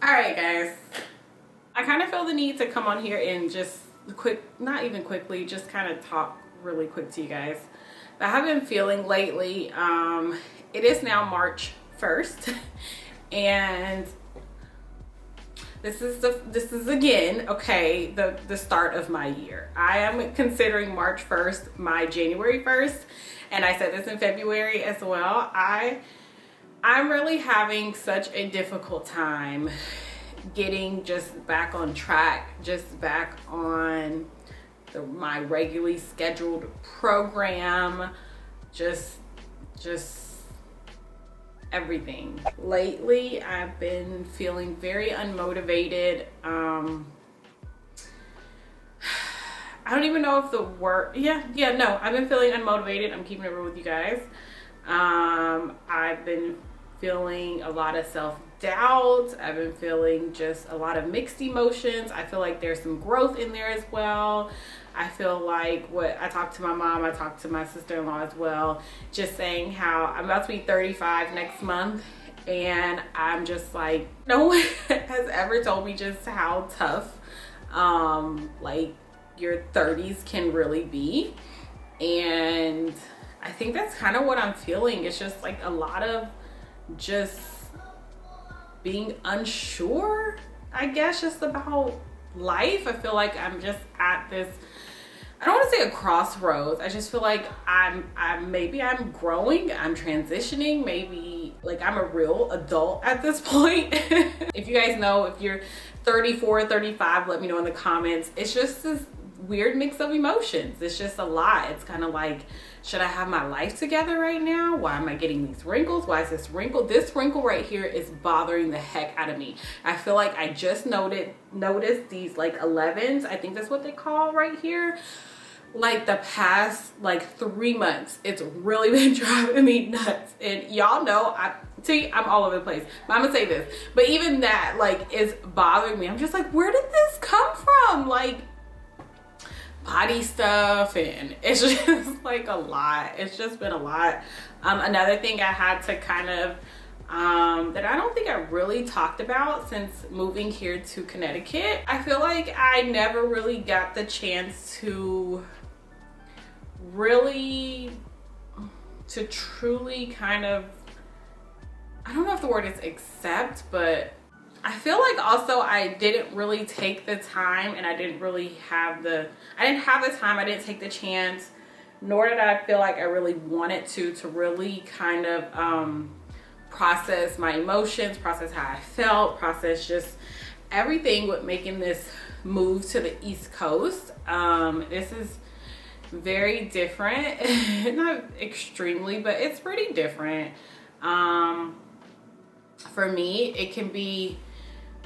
All right, guys. I kind of feel the need to come on here and just not even quickly, just kind of talk really quick to you guys. But I have been feeling lately, it is now March 1st, and this is again, okay, the start of my year. I am considering March 1st my January 1st, and I said this in February as well. I'm really having such a difficult time getting just back on track, just back on my regularly scheduled program, just everything. Lately, I've been feeling very unmotivated. I don't even know if the word, no, I've been feeling unmotivated. I'm keeping it real with you guys. I've been feeling a lot of self-doubt. I've been feeling just a lot of mixed emotions. I feel like there's some growth in there as well. I feel like I talked to my mom, I talked to my sister-in-law as well, just saying how I'm about to be 35 next month, and I'm just like, no one has ever told me just how tough like your 30s can really be. And I think that's kind of what I'm feeling. It's just like a lot of just being unsure, I guess, just about life. I feel like I'm just at this, I don't want to say a crossroads. I just feel like maybe I'm growing, I'm transitioning, maybe like I'm a real adult at this point. If you guys know, if you're 34, 35, let me know in the comments. It's just this weird mix of emotions. It's just a lot. It's kind of like, should I have my life together right now? Why am I getting these wrinkles? Why is this wrinkle? This wrinkle right here is bothering the heck out of me. I feel like I just noticed these like 11s. I think that's what they call right here. Like the past like 3 months, it's really been driving me nuts. And y'all know, I'm all over the place. But I'm gonna say this, but even that like is bothering me. I'm just like, where did this come from? Like, body stuff, and it's just like a lot. It's just been a lot. Another thing I had to kind of that I don't think I really talked about since moving here to Connecticut, I feel like I never really got the chance to truly kind of, I don't know if the word is accept, but I feel like also I didn't really take the time, and I didn't have the time, I didn't take the chance, nor did I feel like I really wanted to really kind of process my emotions, process how I felt, process just everything with making this move to the East Coast. This is very different, not extremely, but it's pretty different. For me, it can be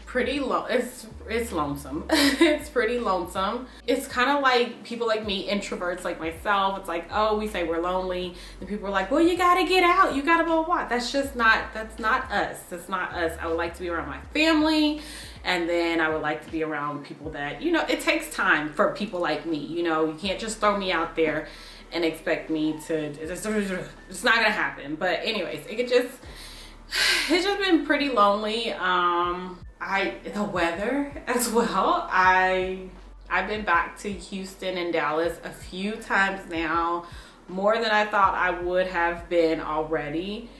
pretty it's lonesome. It's pretty lonesome. It's kind of like people like me, introverts like myself. It's like, oh, we say we're lonely, and people are like, well, you gotta get out, you gotta blah blah. That's not us. That's not us. I would like to be around my family, and then I would like to be around people that, you know, it takes time for people like me. You know, you can't just throw me out there and expect me to, it's not gonna happen. But anyways, it's just been pretty lonely. The weather as well. I've been back to Houston and Dallas a few times now, more than I thought I would have been already,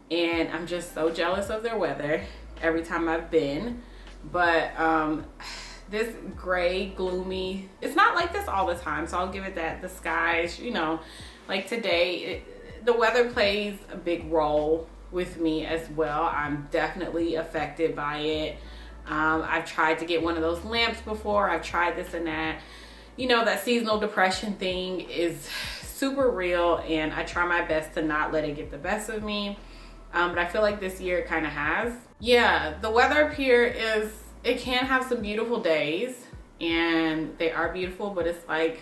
and I'm just so jealous of their weather every time I've been. But this gray, gloomy, it's not like this all the time, so I'll give it that. The skies, you know, like today, the weather plays a big role with me as well. I'm definitely affected by it. I've tried to get one of those lamps before. I've tried this and that. You know, that seasonal depression thing is super real, and I try my best to not let it get the best of me. But I feel like this year it kind of has. Yeah, the weather up here it can have some beautiful days, and they are beautiful, but it's like,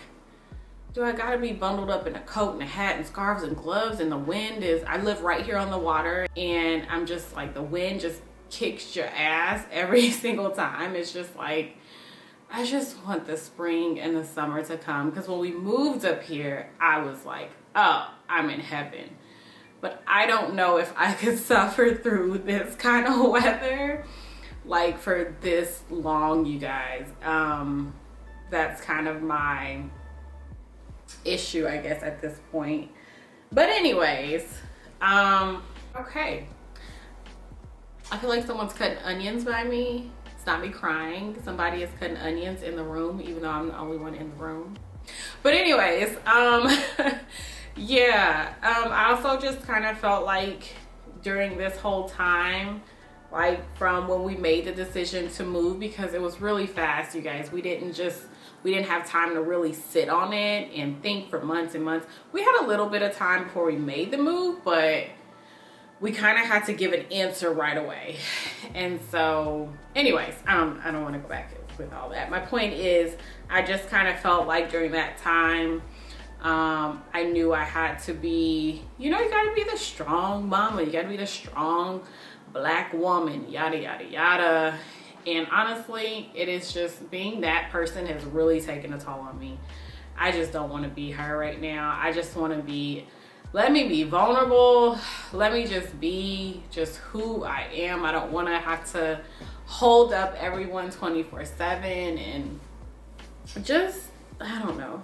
do I gotta be bundled up in a coat and a hat and scarves and gloves? And the wind I live right here on the water, and I'm just like, the wind just kicks your ass every single time. It's just like, I just want the spring and the summer to come, because when we moved up here, I was like, oh, I'm in heaven. But I don't know if I could suffer through this kind of weather. like for this long, you guys. That's kind of my issue, I guess, at this point. But anyways, okay. I feel like someone's cutting onions by me. It's not me crying. Somebody is cutting onions in the room, even though I'm the only one in the room. But anyways, yeah, I also just kind of felt like during this whole time, like from when we made the decision to move, because it was really fast, you guys. We didn't have time to really sit on it and think for months and months. We had a little bit of time before we made the move, but we kind of had to give an answer right away. And so anyways, I don't want to go back with all that. My point is, I just kind of felt like during that time, I knew I had to be, you know, you got to be the strong mama. You got to be the strong Black woman, yada, yada, yada. And honestly, it is just, being that person has really taken a toll on me. I just don't want to be her right now. I just want to be, let me be vulnerable. Let me just be just who I am. I don't want to have to hold up everyone 24/7 and just, I don't know,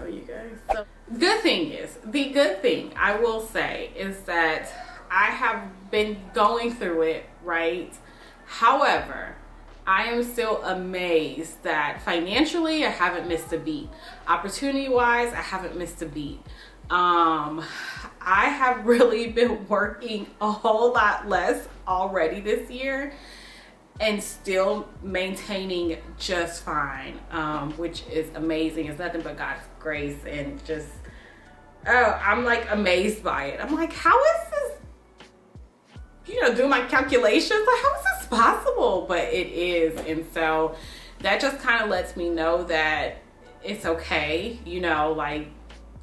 you guys. So the good thing I will say is that I have been going through it, right? However, I am still amazed that financially I haven't missed a beat. Opportunity wise, I haven't missed a beat. I have really been working a whole lot less already this year and still maintaining just fine, which is amazing. It's nothing but God's grace, and just, oh, I'm like amazed by it. I'm like, how is this, you know, do my calculations, like how is this possible? But it is. And so that just kind of lets me know that it's okay, you know, like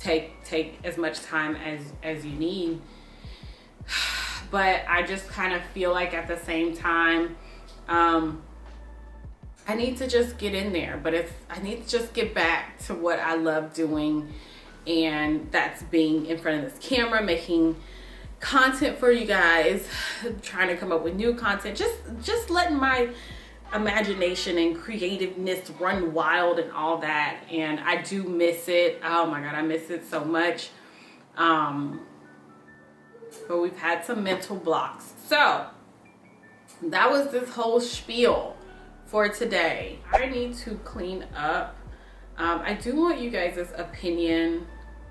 take as much time as you need. But I just kind of feel like at the same time, I need to just get in there, but I need to just get back to what I love doing, and that's being in front of this camera, making content for you guys, trying to come up with new content, just letting my imagination and creativeness run wild and all that. And I do miss it. Oh my God, I miss it so much. But we've had some mental blocks. So that was this whole spiel for today. I need to clean up. I do want you guys' opinion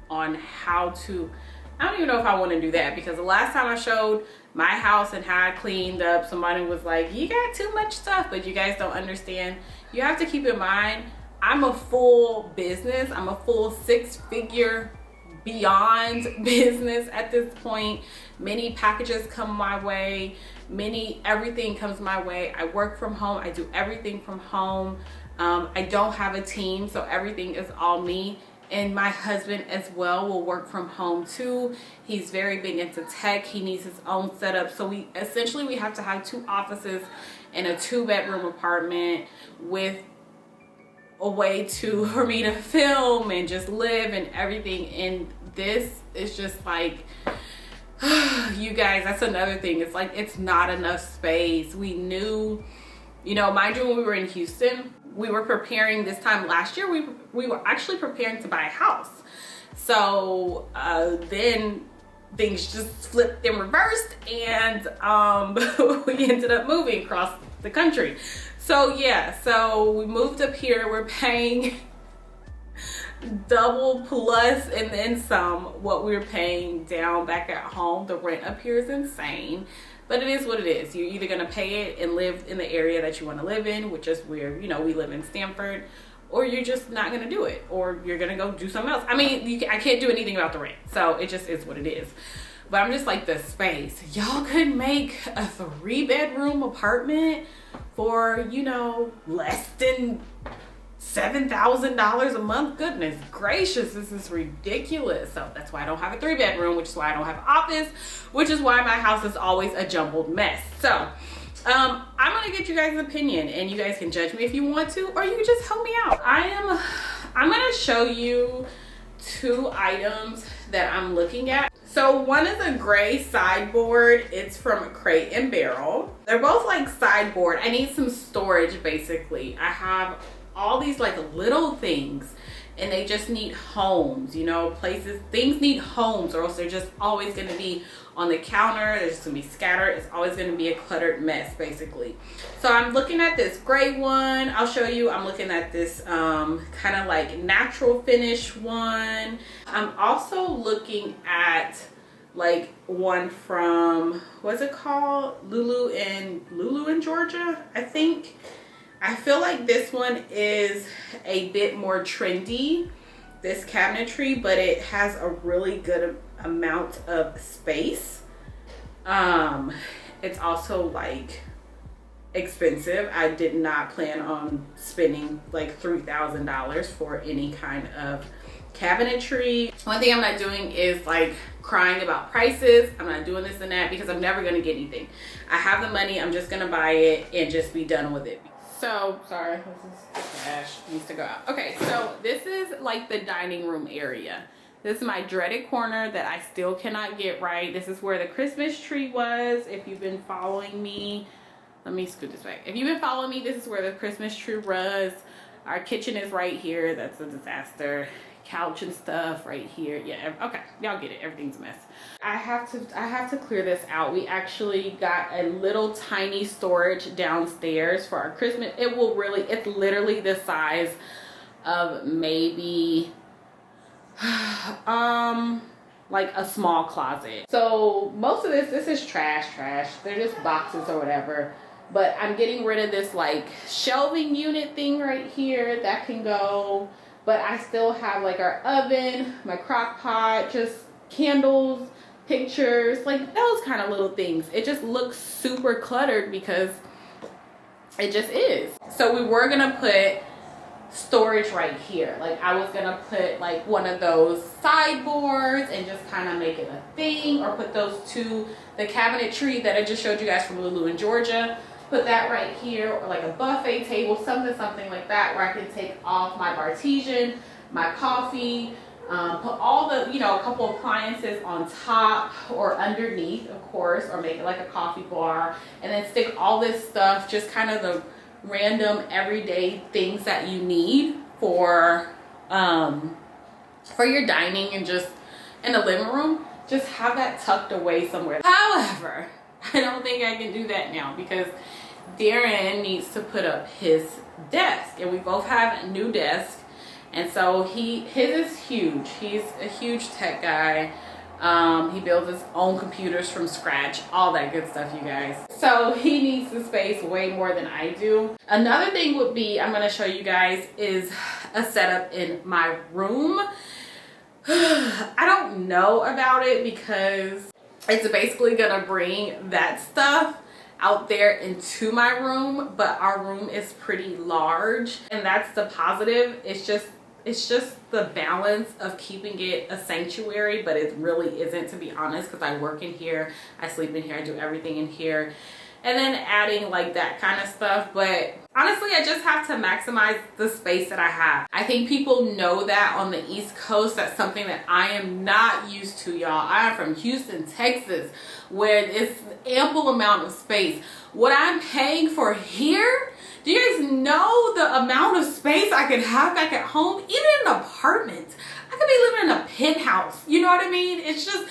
on how to, I don't even know if I want to do that, because the last time I showed my house and how I cleaned up, somebody was like, you got too much stuff. But you guys don't understand. You have to keep in mind, I'm a full business. I'm a full 6-figure beyond business at this point. Many packages come my way. Everything comes my way. I work from home. I do everything from home. I don't have a team, so everything is all me. And my husband as well will work from home too. He's very big into tech. He needs his own setup. So we have to have 2 offices and a 2-bedroom apartment with a way for me to film and just live and everything. And this is just like, you guys, that's another thing. It's like, it's not enough space. We knew, you know, mind you, when we were in Houston, we were preparing this time last year, we were actually preparing to buy a house. So then things just flipped and reversed, and we ended up moving across the country. So yeah, so we moved up here. We're paying double plus and then some what we were paying down back at home. The rent up here is insane. But it is what it is. You're either going to pay it and live in the area that you want to live in, which is where, you know, we live in Stanford, or you're just not going to do it, or you're going to go do something else. I mean, I can't do anything about the rent, so it just is what it is. But I'm just like, the space. Y'all could make a 3-bedroom apartment for, you know, less than $7,000 a month. Goodness gracious, this is ridiculous. So that's why I don't have a 3-bedroom, which is why I don't have an office, which is why my house is always a jumbled mess. So I'm gonna get you guys' opinion, and you guys can judge me if you want to, or you can just help me out. I'm gonna show you 2 items that I'm looking at. So one is a gray sideboard. It's from Crate and Barrel. They're both like sideboard. I need some storage basically. I have all these like little things and they just need homes, you know, places. Things need homes or else they're just always going to be on the counter. They're just going to be scattered. It's always going to be a cluttered mess basically. So I'm looking at this gray one. I'll show you. I'm looking at this kind of like natural finish one. I'm also looking at like one from, what's it called? Lulu in Georgia, I think. I feel like this one is a bit more trendy, this cabinetry, but it has a really good amount of space. It's also like expensive. I did not plan on spending like $3,000 for any kind of cabinetry. One thing I'm not doing is like crying about prices. I'm not doing this and that because I'm never going to get anything. I have the money. I'm just going to buy it and just be done with it. So, sorry, this is trash. It needs to go out. Okay, so this is like the dining room area. This is my dreaded corner that I still cannot get right. This is where the Christmas tree was. If you've been following me, let me scoot this back. If you've been following me, this is where the Christmas tree was. Our kitchen is right here. That's a disaster. Couch and stuff right here. Yeah, okay, y'all get it. Everything's a mess. I have to clear this out. We actually got a little tiny storage downstairs for our Christmas. It's literally the size of maybe like a small closet. So most of this is trash. They're just boxes or whatever. But I'm getting rid of this like shelving unit thing right here that can go. But I still have like our oven, my crock pot, just candles, pictures, like those kind of little things. It just looks super cluttered because it just is. So we were gonna put storage right here. Like I was gonna put like one of those sideboards and just kind of make it a thing, or put those two, the cabinetry that I just showed you guys from Lulu in Georgia. Put that right here, or like a buffet table, something like that, where I can take off my Bartesian, my coffee, put all the, you know, a couple appliances on top or underneath, of course, or make it like a coffee bar, and then stick all this stuff, just kind of the random everyday things that you need for your dining and just in the living room. Just have that tucked away somewhere. However, I don't think I can do that now because Darren needs to put up his desk, and we both have a new desk, and so his is huge. He's a huge tech guy. He builds his own computers from scratch, all that good stuff, you guys. So he needs the space way more than I do. Another thing would be, I'm going to show you guys, is a setup in my room. I don't know about it because it's basically gonna bring that stuff out there into my room, but our room is pretty large, and that's the positive. It's just the balance of keeping it a sanctuary, but it really isn't, to be honest, because I work in here, I sleep in here, I do everything in here, and then adding like that kind of stuff. But honestly, I just have to maximize the space that I have. I think people know that on the East Coast. That's something that I am not used to, y'all. I am from Houston, Texas, where it's ample amount of space. What I'm paying for here, do you guys know the amount of space I could have back at home? Even in an apartment, I could be living in a penthouse. You know what I mean? It's just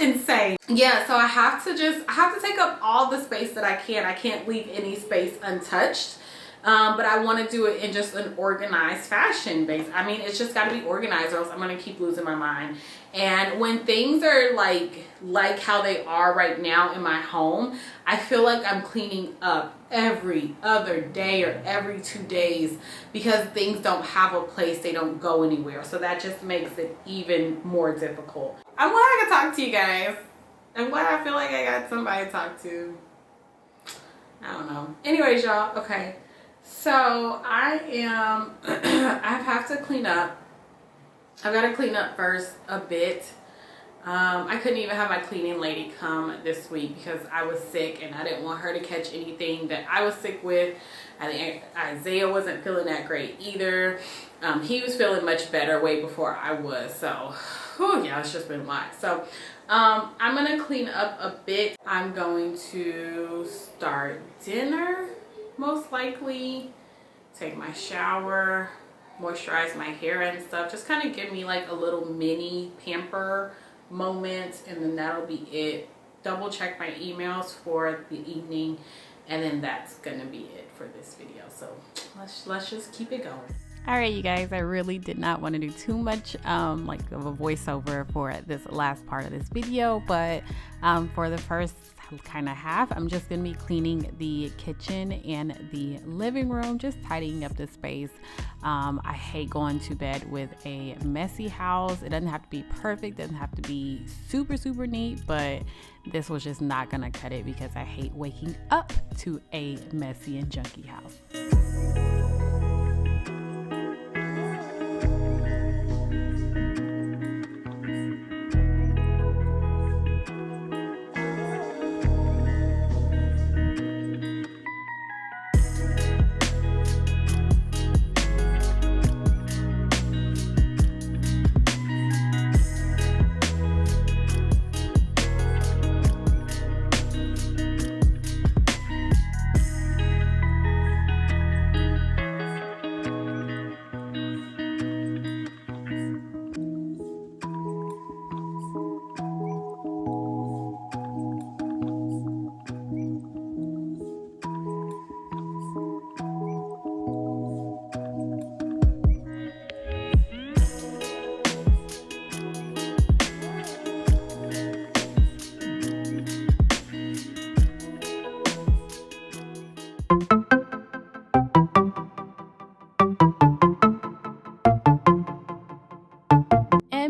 insane. Yeah, so I have to take up all the space that I can. I can't leave any space untouched. But I want to do it in just an organized fashion base. I mean, it's just got to be organized or else I'm going to keep losing my mind. And when things are like how they are right now in my home, I feel like I'm cleaning up every other day or every 2 days because things don't have a place, they don't go anywhere. So that just makes it even more difficult. I'm glad I could talk to you guys. I'm glad I feel like I got somebody to talk to. I don't know. Anyways, y'all, okay. So I have to clean up. I've got to clean up first a bit. I couldn't even have my cleaning lady come this week because I was sick and I didn't want her to catch anything that I was sick with. I think Isaiah wasn't feeling that great either. He was feeling much better way before I was. So, whew, yeah, it's just been a lot. So, I'm going to clean up a bit. I'm going to start dinner, most likely. Take my shower, moisturize my hair and stuff. Just kind of give me like a little mini pamper moment, and then that'll be it. Double check my emails for the evening, and then that's gonna be it for this video. So let's just keep it going. All right, you guys, I really did not want to do too much like of a voiceover for this last part of this video, but for the first kind of half, I'm just gonna be cleaning the kitchen and the living room, just tidying up the space. I hate going to bed with a messy house. It doesn't have to be perfect, doesn't have to be super neat, but this was just not gonna cut it because I hate waking up to a messy and junky house.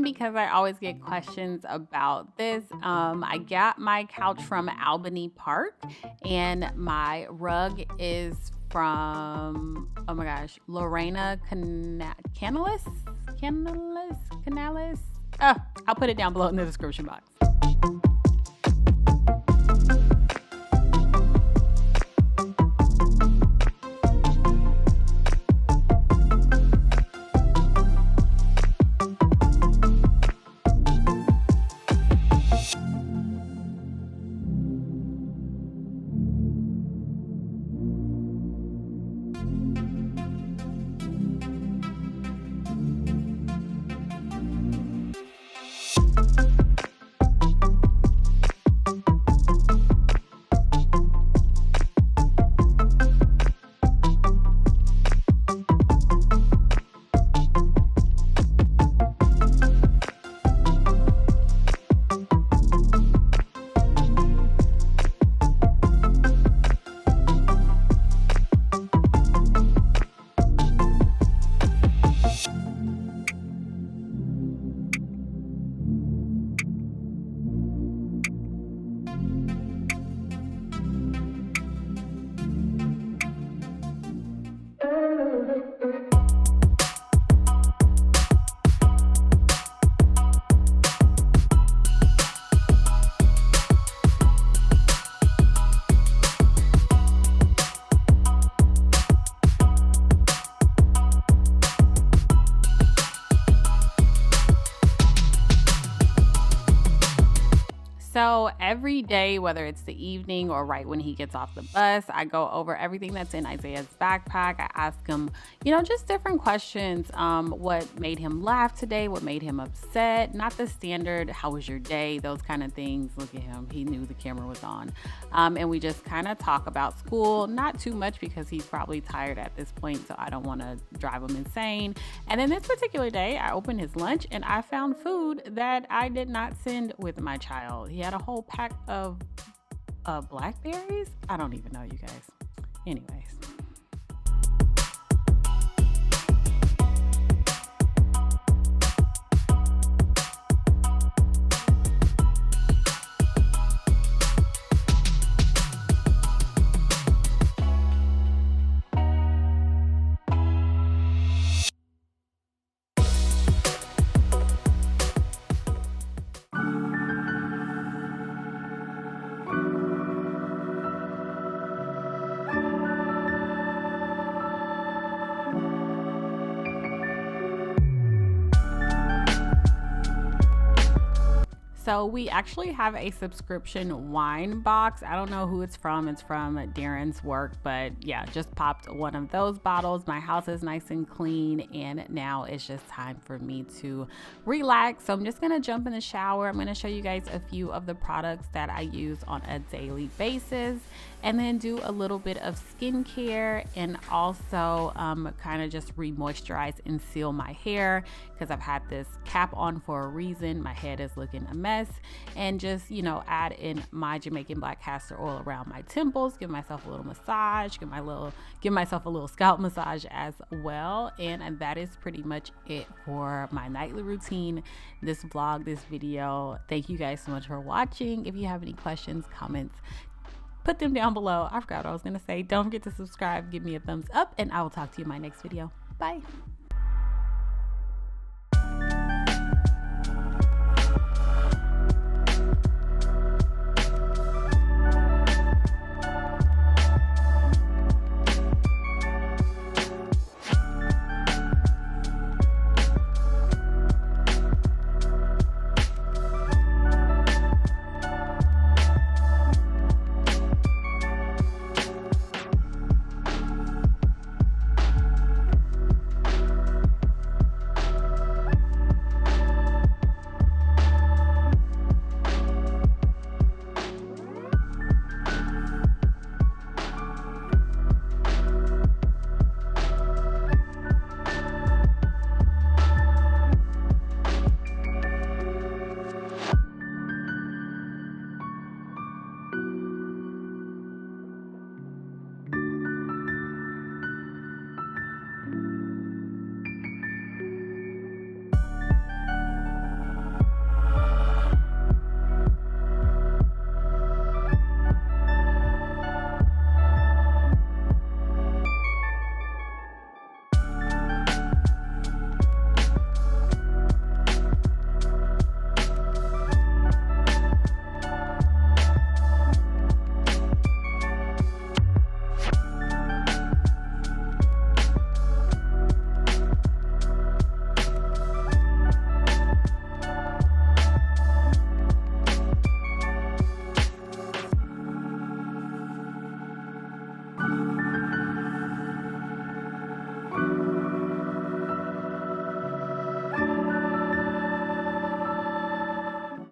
Because I always get questions about this, I got my couch from Albany Park, and my rug is from, oh my gosh, Lorena Canalis. I'll put it down below in the description box. So every day, whether it's the evening or right when he gets off the bus, I go over everything that's in Isaiah's backpack. I ask him, just different questions. What made him laugh today? What made him upset? Not the standard, how was your day? Those kind of things. Look at him. He knew the camera was on. And we just kind of talk about school, not too much because he's probably tired at this point, so I don't want to drive him insane. And then this particular day, I opened his lunch and I found food that I did not send with my child. He had a whole pack of blackberries. I don't even know, you guys. Anyways. So we actually have a subscription wine box. I don't know who it's from. It's from Darren's work, but yeah, just popped one of those bottles. My house is nice and clean, and now it's just time for me to relax. So I'm just gonna jump in the shower. I'm gonna show you guys a few of the products that I use on a daily basis, and then do a little bit of skincare, and also kind of just re-moisturize and seal my hair, because I've had this cap on for a reason. My head is looking a mess. And just, you know, add in my Jamaican black castor oil around my temples, give myself a little massage, give myself a little scalp massage as well. And that is pretty much it for my nightly routine, this vlog, this video. Thank you guys so much for watching. If you have any questions, comments, put them down below. I forgot what I was gonna say. Don't forget to subscribe, give me a thumbs up, and I will talk to you in my next video. Bye.